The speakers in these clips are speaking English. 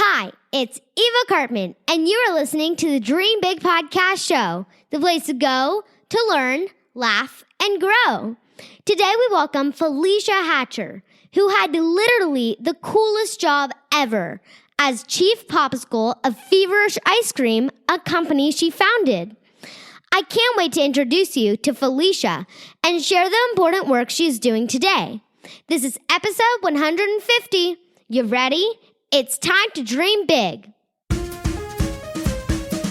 Hi, it's Eva Cartman, and you are listening to the Dream Big Podcast Show, the place to go to learn, laugh, and grow. Today we welcome Felecia Hatcher, who had literally the coolest job ever as Chief Popsicle of Feverish Ice Cream, a company she founded. I can't wait to introduce you to Felecia and share the important work she is doing today. This is episode 150. You ready? It's time to dream big.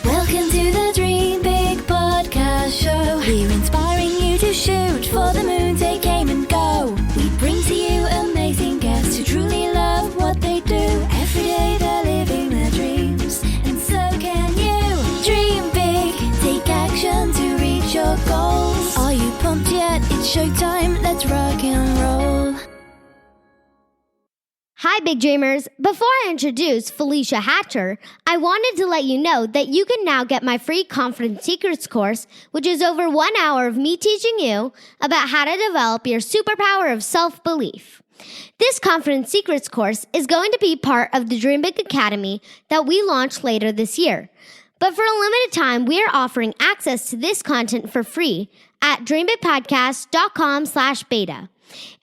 Welcome to the Dream Big Podcast Show. We're inspiring you to shoot for the moon, take aim and go. We bring to you amazing guests who truly love what they do. Every day they're living their dreams, and so can you. Dream big, take action to reach your goals. Are you pumped yet? It's showtime, let's rock and roll. Hi, Big Dreamers. Before I introduce Felecia Hatcher, I wanted to let you know that you can now get my free Confidence Secrets course, which is over 1 hour of me teaching you about how to develop your superpower of self-belief. This Confidence Secrets course is going to be part of the Dream Big Academy that we launch later this year. But for a limited time, we are offering access to this content for free at dreambigpodcast.com/beta.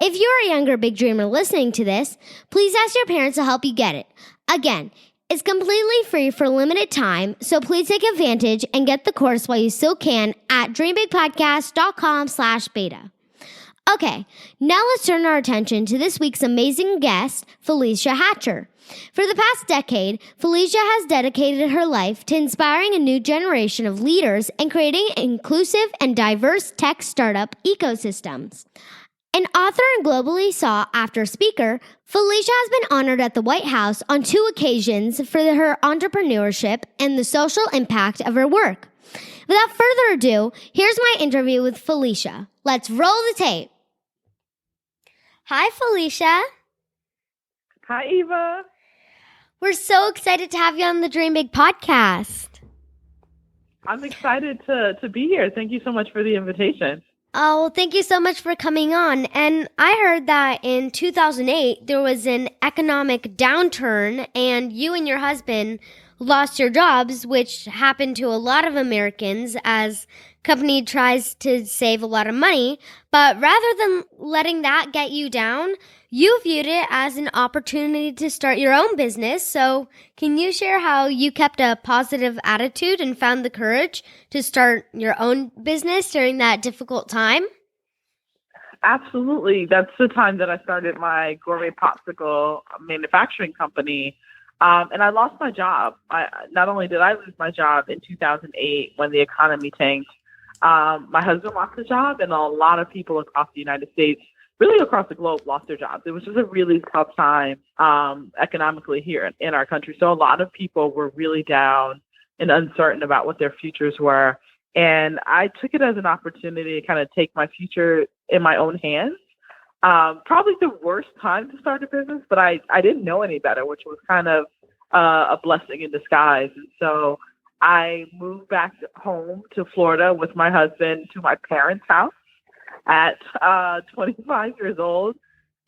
If you're a younger Big Dreamer listening to this, please ask your parents to help you get it. Again, it's completely free for a limited time, so please take advantage and get the course while you still can at dreambigpodcast.com/beta. Okay, now let's turn our attention to this week's amazing guest, Felecia Hatcher. For the past decade, Felecia has dedicated her life to inspiring a new generation of leaders and creating inclusive and diverse tech startup ecosystems. An author and globally sought-after speaker, Felecia has been honored at the White House on 2 occasions for her entrepreneurship and the social impact of her work. Without further ado, here's my interview with Felecia. Let's roll the tape. Hi, Felecia. Hi, Eva. We're so excited to have you on the Dream Big podcast. I'm excited to be here. Thank you so much for the invitation. Oh, well, thank you so much for coming on. And I heard that in 2008, there was an economic downturn and you and your husband lost your jobs, which happened to a lot of Americans as company tries to save a lot of money. But rather than letting that get you down, you viewed it as an opportunity to start your own business. So can you share how you kept a positive attitude and found the courage to start your own business during that difficult time? Absolutely. That's the time that I started my gourmet popsicle manufacturing company. And I lost my job. Not only did I lose my job in 2008 when the economy tanked, my husband lost his job, and a lot of people across the United States, really across the globe, lost their jobs. It was just a really tough time economically here in our country. So a lot of people were really down and uncertain about what their futures were. And I took it as an opportunity to kind of take my future in my own hands. Probably the worst time to start a business, but I didn't know any better, which was kind of a blessing in disguise. And so I moved back home to Florida with my husband to my parents' house at 25 years old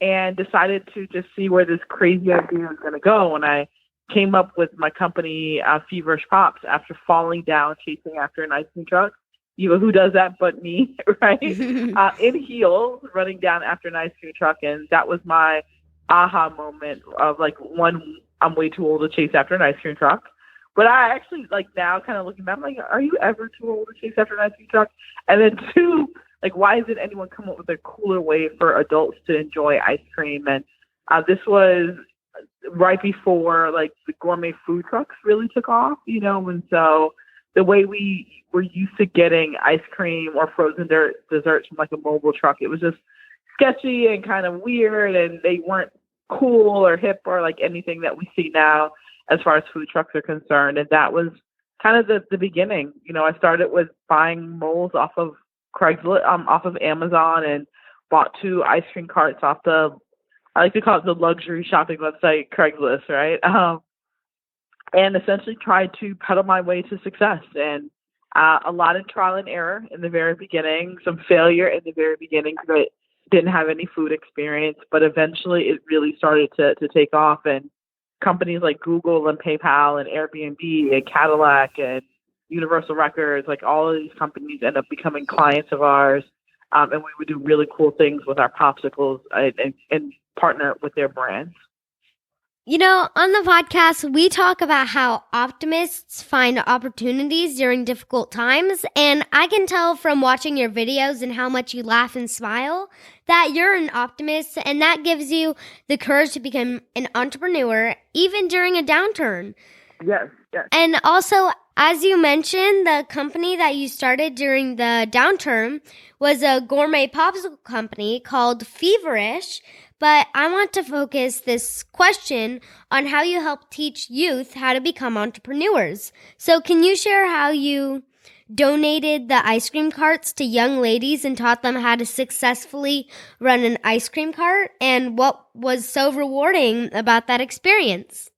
and decided to just see where this crazy idea was going to go. And I came up with my company, Feverish Pops, after falling down chasing after an ice cream truck. You know, who does that but me, right? In heels, running down after an ice cream truck. And that was my aha moment of like, one, I'm way too old to chase after an ice cream truck. But I actually, like, now kind of looking back, I'm like, are you ever too old to chase after an ice cream truck? And then 2, like, why hasn't anyone come up with a cooler way for adults to enjoy ice cream? And this was right before, like, the gourmet food trucks really took off, you know, and so the way we were used to getting ice cream or frozen desserts from like a mobile truck, it was just sketchy and kind of weird, and they weren't cool or hip or like anything that we see now as far as food trucks are concerned. And that was kind of the beginning. You know, I started with buying molds off of Craigslist, off of Amazon, and bought 2 ice cream carts off I like to call it the luxury shopping website, Craigslist, right? And essentially tried to pedal my way to success. And a lot of trial and error in the very beginning, some failure in the very beginning because I didn't have any food experience, but eventually it really started to take off. And companies like Google and PayPal and Airbnb and Cadillac and Universal Records, like all of these companies end up becoming clients of ours. And we would do really cool things with our popsicles and partner with their brands. You know, on the podcast, we talk about how optimists find opportunities during difficult times, and I can tell from watching your videos and how much you laugh and smile that you're an optimist, and that gives you the courage to become an entrepreneur even during a downturn. Yes. And also, as you mentioned, the company that you started during the downturn was a gourmet popsicle company called Feverish. But I want to focus this question on how you help teach youth how to become entrepreneurs. So can you share how you donated the ice cream carts to young ladies and taught them how to successfully run an ice cream cart, and what was so rewarding about that experience?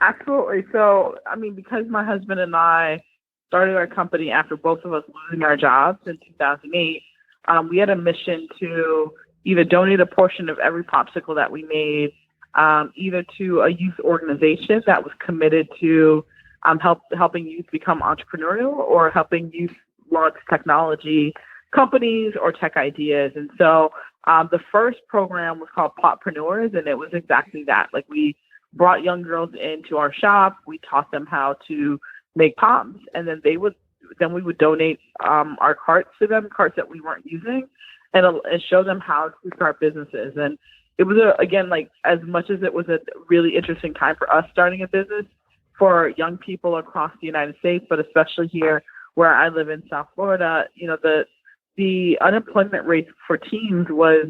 Absolutely. So, I mean, because my husband and I started our company after both of us losing our jobs in 2008, we had a mission to either donate a portion of every popsicle that we made, either to a youth organization that was committed to helping youth become entrepreneurial or helping youth launch technology companies or tech ideas. And so the first program was called Poppreneurs, and it was exactly that. Like, we brought young girls into our shop, we taught them how to make pops, and then we would donate our carts to them, carts that we weren't using, and show them how to start businesses. And it was, again, like, as much as it was a really interesting time for us starting a business, for young people across the United States, but especially here where I live in South Florida, you know, the unemployment rate for teens was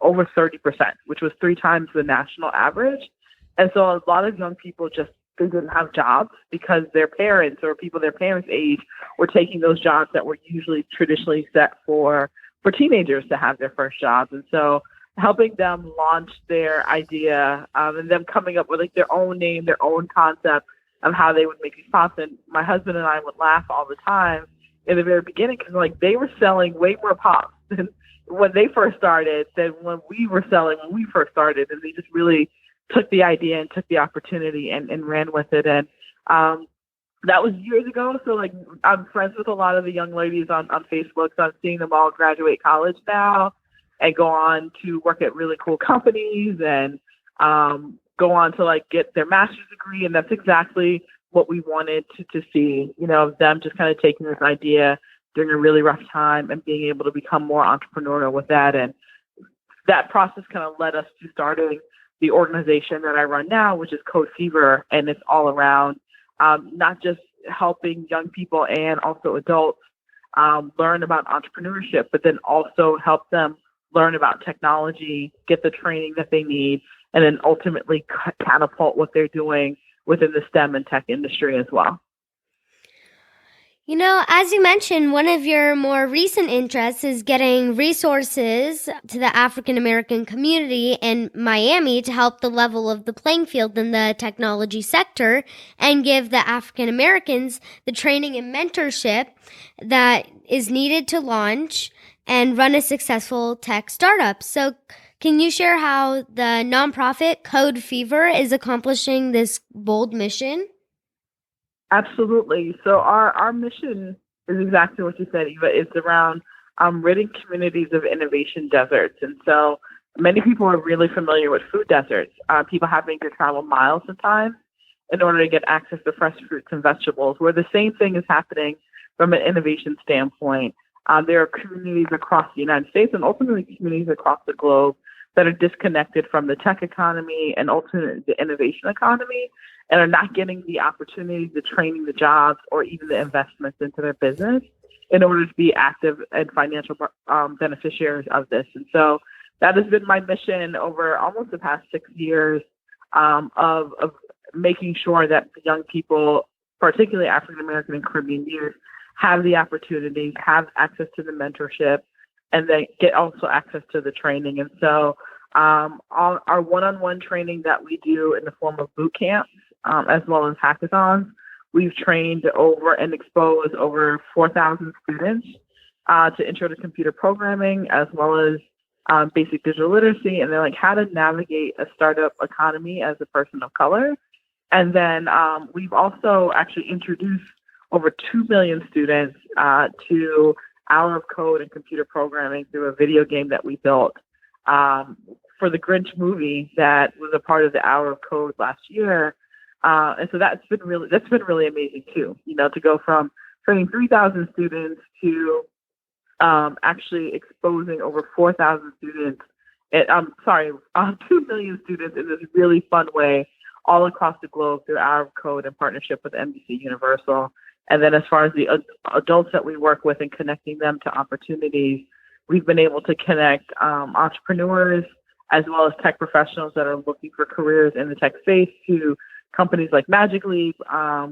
over 30%, which was 3 times the national average. And so a lot of young people they didn't have jobs because their parents or people their parents' age were taking those jobs that were usually traditionally set for teenagers to have their first jobs. And so helping them launch their idea and them coming up with like their own name, their own concept of how they would make these pops. And my husband and I would laugh all the time in the very beginning because like they were selling way more pops than when they first started than when we were selling when we first started. And they just really took the idea and took the opportunity and ran with it. And that was years ago. So like I'm friends with a lot of the young ladies on Facebook. So I'm seeing them all graduate college now and go on to work at really cool companies and go on to like get their master's degree. And that's exactly what we wanted to see, you know, them just kind of taking this idea during a really rough time and being able to become more entrepreneurial with that. And that process kind of led us to starting the organization that I run now, which is Code Fever. And it's all around not just helping young people and also adults learn about entrepreneurship, but then also help them learn about technology, get the training that they need, and then ultimately catapult what they're doing within the STEM and tech industry as well. You know, as you mentioned, one of your more recent interests is getting resources to the African American community in Miami to help the level of the playing field in the technology sector and give the African Americans the training and mentorship that is needed to launch and run a successful tech startup. So can you share how the nonprofit Code Fever is accomplishing this bold mission? Absolutely. So our mission is exactly what you said, Eva. It's around ridding communities of innovation deserts. And so many people are really familiar with food deserts. People having to travel miles sometimes in order to get access to fresh fruits and vegetables, where the same thing is happening from an innovation standpoint. There are communities across the United States and ultimately communities across the globe that are disconnected from the tech economy and ultimately the innovation economy and are not getting the opportunity, the training, the jobs, or even the investments into their business in order to be active and financial beneficiaries of this. And so that has been my mission over almost the past 6 years of making sure that the young people, particularly African American and Caribbean youth, have the opportunities, have access to the mentorship, and then get also access to the training. And so our one-on-one training that we do in the form of boot camps, as well as hackathons, we've trained over and exposed over 4,000 students to intro to computer programming, as well as basic digital literacy, and they're like how to navigate a startup economy as a person of color. And then we've also actually introduced over 2 million students to Hour of Code and computer programming through a video game that we built for the Grinch movie that was a part of the Hour of Code last year. And so that's been really amazing too, to go from training 3,000 students to actually exposing over 4,000 students, 2 million students in this really fun way all across the globe through Hour of Code in partnership with NBC Universal. And then as far as the adults that we work with and connecting them to opportunities, we've been able to connect entrepreneurs as well as tech professionals that are looking for careers in the tech space to companies like Magic Leap,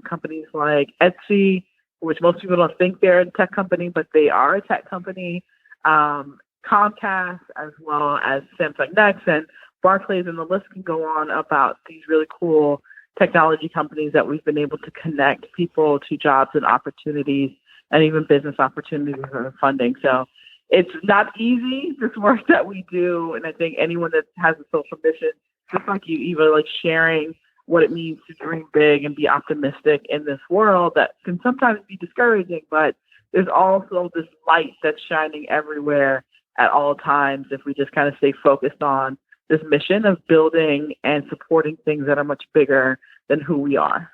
companies like Etsy, which most people don't think they're a tech company, but they are a tech company, Comcast, as well as Samsung Next and Barclays, and the list can go on about these really cool technology companies that we've been able to connect people to jobs and opportunities and even business opportunities and funding. So it's not easy, this work that we do. And I think anyone that has a social mission, just like you, Eva, like sharing what it means to dream big and be optimistic in this world that can sometimes be discouraging, but there's also this light that's shining everywhere at all times if we just kind of stay focused on this mission of building and supporting things that are much bigger than who we are.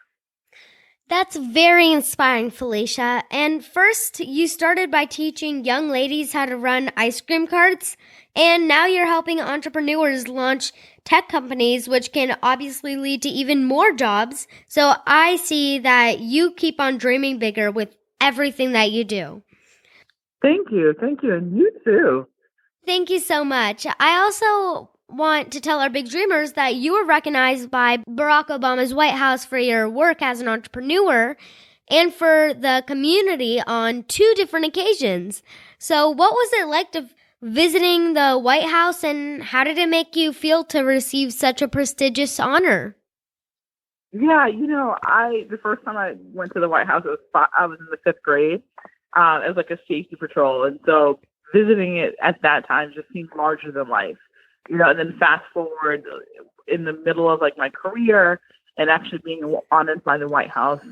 That's very inspiring, Felecia. And first, you started by teaching young ladies how to run ice cream carts, and now you're helping entrepreneurs launch tech companies, which can obviously lead to even more jobs. So I see that you keep on dreaming bigger with everything that you do. Thank you. And you too. Thank you so much. I also want to tell our big dreamers that you were recognized by Barack Obama's White House for your work as an entrepreneur and for the community on 2 different occasions. So what was it like to visiting the White House, and how did it make you feel to receive such a prestigious honor? Yeah, the first time I went to the White House, I was in the 5th grade. It was like a safety patrol. And so visiting it at that time just seemed larger than life. And then fast forward in the middle of like my career and actually being honored by the White House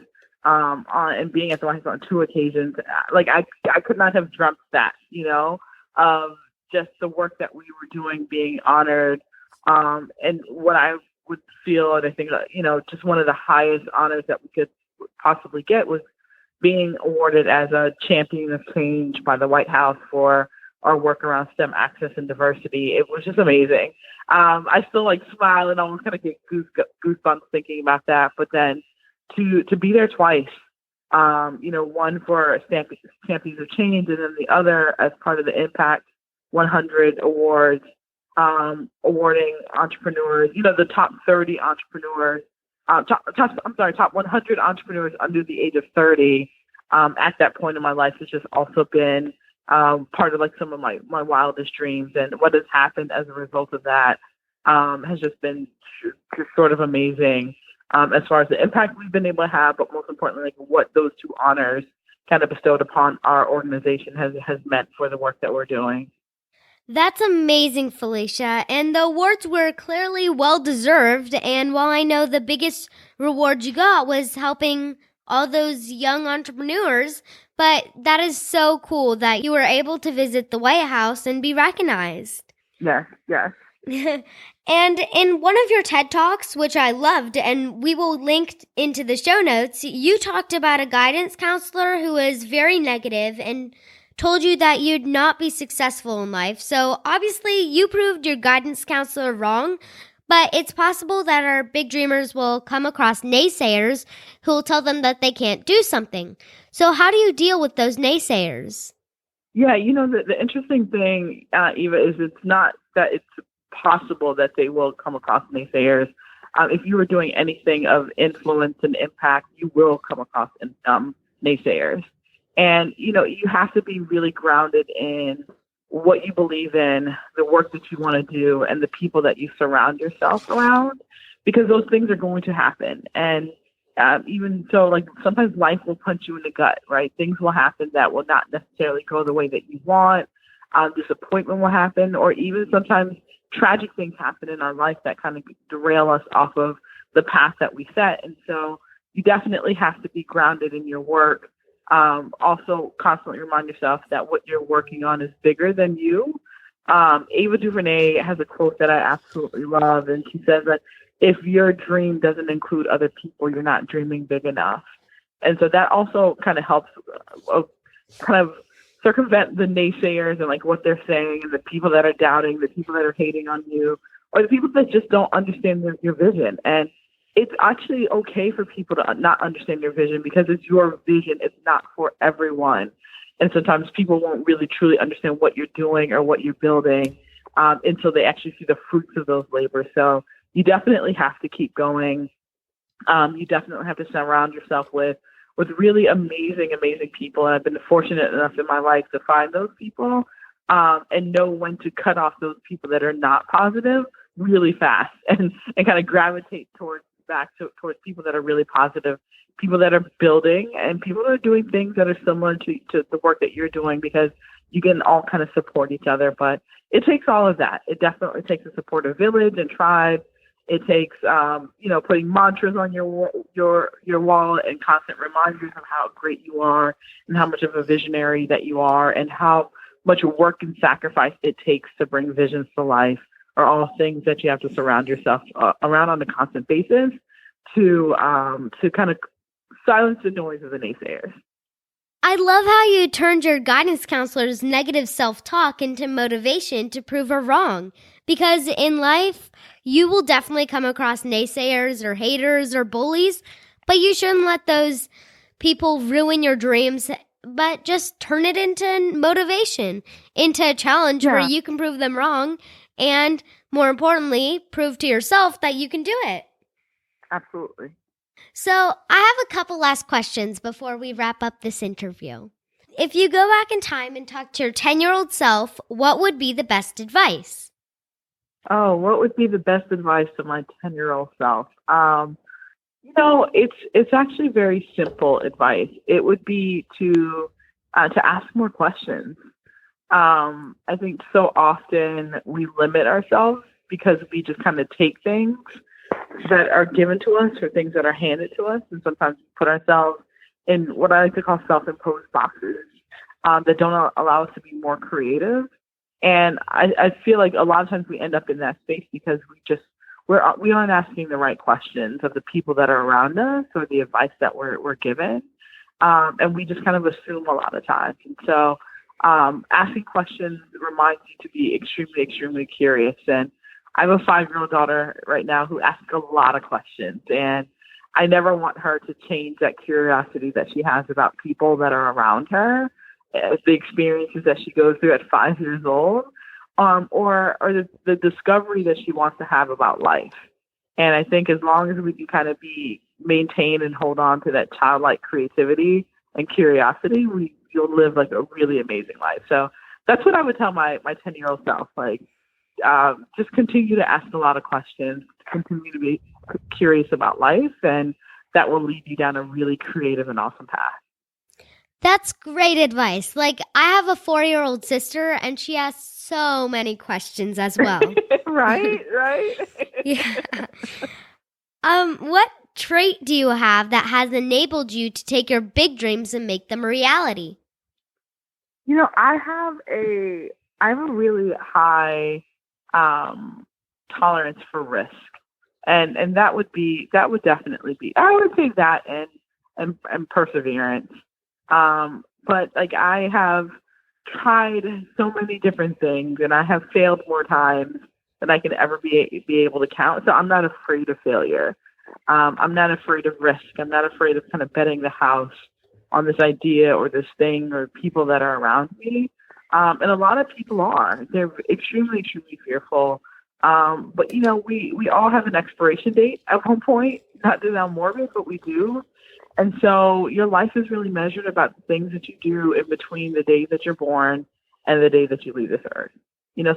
and being at the White House on 2 occasions, like I could not have dreamt that, of just the work that we were doing, being honored. And what I would feel, and I think, just one of the highest honors that we could possibly get was being awarded as a champion of change by the White House for our work around STEM access and diversity. It was just amazing. I still smile and almost kind of get goosebumps thinking about that. But then to be there twice, one for Champions of Change and then the other as part of the Impact 100 Awards, awarding entrepreneurs, the top 30 entrepreneurs, top 100 entrepreneurs under the age of 30 at that point in my life has just also been part of some of my wildest dreams. And what has happened as a result of that has just been just sort of amazing as far as the impact we've been able to have, but most importantly, what those 2 honors kind of bestowed upon our organization has meant for the work that we're doing. That's amazing, Felecia. And the awards were clearly well-deserved. And while I know the biggest reward you got was helping all those young entrepreneurs, but that is so cool that you were able to visit the White House and be recognized. Yes. And in one of your TED Talks, which I loved, and we will link into the show notes, you talked about a guidance counselor who was very negative and told you that you'd not be successful in life. So obviously you proved your guidance counselor wrong, but it's possible that our big dreamers will come across naysayers who will tell them that they can't do something. So how do you deal with those naysayers? Yeah, the interesting thing, Eva, is it's not that it's possible that they will come across naysayers. If you are doing anything of influence and impact, you will come across naysayers. And, you have to be really grounded in what you believe in, the work that you want to do, and the people that you surround yourself around, because those things are going to happen. And even so, sometimes life will punch you in the gut, right? Things will happen that will not necessarily go the way that you want. disappointment will happen, or even sometimes tragic things happen in our life that kind of derail us off of the path that we set. And so you definitely have to be grounded in your work. Also constantly remind yourself that what you're working on is bigger than you. Ava DuVernay has a quote that I absolutely love, and she says that if your dream doesn't include other people, you're not dreaming big enough. And so that also kind of helps kind of circumvent the naysayers and like what they're saying, and the people that are doubting, the people that are hating on you, or the people that just don't understand your vision. And it's actually okay for people to not understand your vision, because it's your vision. It's not for everyone. And sometimes people won't really truly understand what you're doing or what you're building until they actually see the fruits of those labors. So you definitely have to keep going. You definitely have to surround yourself with really amazing, amazing people. And I've been fortunate enough in my life to find those people and know when to cut off those people that are not positive really fast and kind of gravitate towards people that are really positive, people that are building, and people that are doing things that are similar to the work that you're doing, because you can all kind of support each other. But it takes all of that. It definitely takes a supportive village and tribe. It takes, putting mantras on your wall and constant reminders of how great you are and how much of a visionary that you are and how much work and sacrifice it takes to bring visions to life, are all things that you have to surround yourself around on a constant basis to kind of silence the noise of the naysayers. I love how you turned your guidance counselor's negative self-talk into motivation to prove her wrong. Because in life, you will definitely come across naysayers or haters or bullies, but you shouldn't let those people ruin your dreams, but just turn it into motivation, into a challenge where you can prove them wrong, and more importantly, prove to yourself that you can do it. Absolutely. So I have a couple last questions before we wrap up this interview. If you go back in time and talk to your 10-year-old self, what would be the best advice? Oh, what would be the best advice to my 10-year-old self? It's actually very simple advice. It would be to ask more questions. I think so often we limit ourselves because we just kind of take things that are given to us or things that are handed to us, and sometimes we put ourselves in what I like to call self-imposed boxes that don't allow us to be more creative. And I feel like a lot of times we end up in that space because we aren't asking the right questions of the people that are around us or the advice that we're given, and we just kind of assume a lot of times. And so asking questions reminds you to be extremely, extremely curious. And I have a 5-year-old daughter right now who asks a lot of questions, and I never want her to change that curiosity that she has about people that are around her, the experiences that she goes through at 5 years old, or the discovery that she wants to have about life. And I think as long as we can kind of maintain and hold on to that childlike creativity and curiosity, you'll live like a really amazing life. So that's what I would tell my 10-year-old self. Like, just continue to ask a lot of questions, continue to be curious about life, and that will lead you down a really creative and awesome path. That's great advice. Like, I have a 4-year-old sister, and she asks so many questions as well. Right. Yeah. What trait do you have that has enabled you to take your big dreams and make them a reality? I have a really high tolerance for risk, and that would definitely be, I would say that and perseverance. But like, I have tried so many different things, and I have failed more times than I can ever be able to count. So I'm not afraid of failure. I'm not afraid of risk. I'm not afraid of kind of betting the house on this idea or this thing or people that are around me. And a lot of people are. They're extremely, extremely fearful. But, we all have an expiration date at one point. Not to sound morbid, but we do. And so your life is really measured about the things that you do in between the day that you're born and the day that you leave this earth.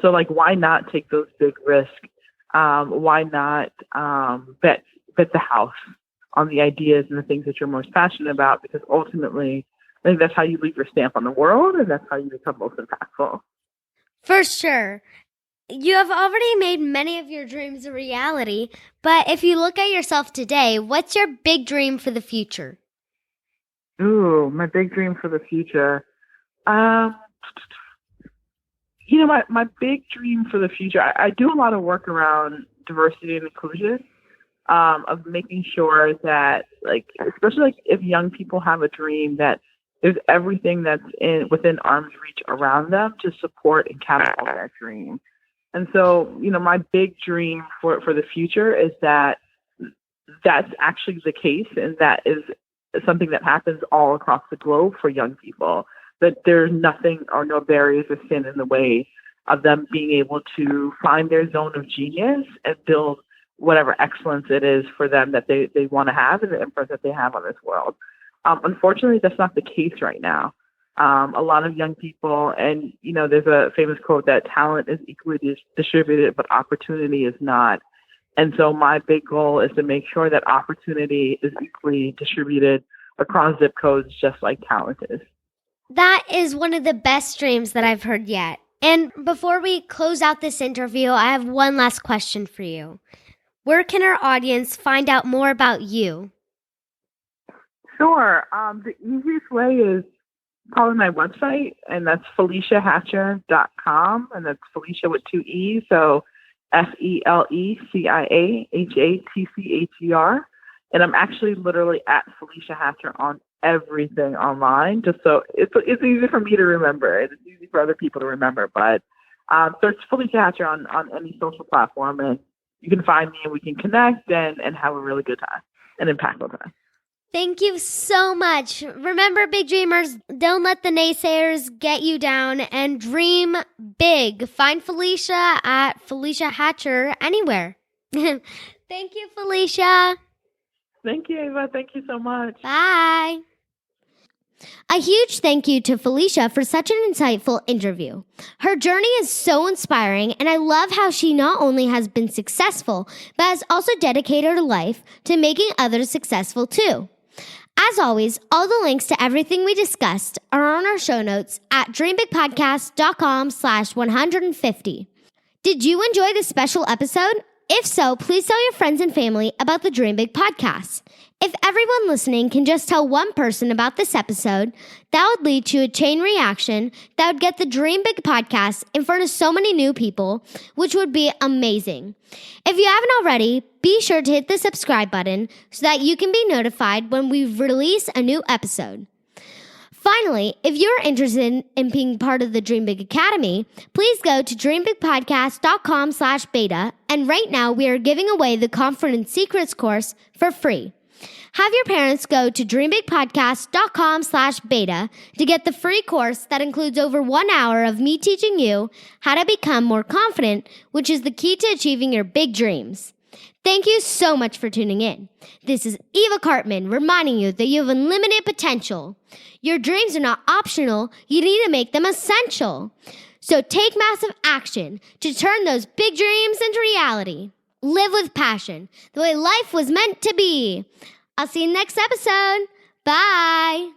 So like, why not take those big risks? Why not bet the house on the ideas and the things that you're most passionate about? Because ultimately, I think that's how you leave your stamp on the world, and that's how you become most impactful. For sure. You have already made many of your dreams a reality, but if you look at yourself today, what's your big dream for the future? Ooh, my big dream for the future. My big dream for the future, I do a lot of work around diversity and inclusion, of making sure that, especially if young people have a dream, that there's everything that's within arm's reach around them to support and catapult that dream. And so, my big dream for the future is that that's actually the case, and that is something that happens all across the globe for young people, that there's nothing or no barriers or stand in the way of them being able to find their zone of genius and build whatever excellence it is for them that they want to have and the impact that they have on this world. Unfortunately, that's not the case right now. A lot of young people, and, there's a famous quote that talent is equally distributed, but opportunity is not. And so my big goal is to make sure that opportunity is equally distributed across zip codes, just like talent is. That is one of the best dreams that I've heard yet. And before we close out this interview, I have one last question for you. Where can our audience find out more about you? Sure. The easiest way is probably my website, and that's FeleciaHatcher.com, and that's Felecia with 2 E's, so FeleciaHatcher. And I'm actually literally at Felecia Hatcher on everything online, just so it's easy for me to remember. It's easy for other people to remember, but search Felecia Hatcher on any social platform, and you can find me, and we can connect and have a really good time, an impactful time. Thank you so much. Remember, big dreamers, don't let the naysayers get you down, and dream big. Find Felecia at Felecia Hatcher anywhere. Thank you, Felecia. Thank you, Ava. Thank you so much. Bye. A huge thank you to Felecia for such an insightful interview. Her journey is so inspiring, and I love how she not only has been successful, but has also dedicated her life to making others successful too. As always, all the links to everything we discussed are on our show notes at dreambigpodcast.com/150. Did you enjoy this special episode? If so, please tell your friends and family about the Dream Big podcast. If everyone listening can just tell one person about this episode, that would lead to a chain reaction that would get the Dream Big podcast in front of so many new people, which would be amazing. If you haven't already, be sure to hit the subscribe button so that you can be notified when we release a new episode. Finally, if you're interested in being part of the Dream Big Academy, please go to dreambigpodcast.com/beta, and right now we are giving away the Confidence Secrets course for free. Have your parents go to dreambigpodcast.com/beta to get the free course that includes over 1 hour of me teaching you how to become more confident, which is the key to achieving your big dreams. Thank you so much for tuning in. This is Eva Cartman reminding you that you have unlimited potential. Your dreams are not optional. You need to make them essential. So take massive action to turn those big dreams into reality. Live with passion, the way life was meant to be. I'll see you next episode. Bye.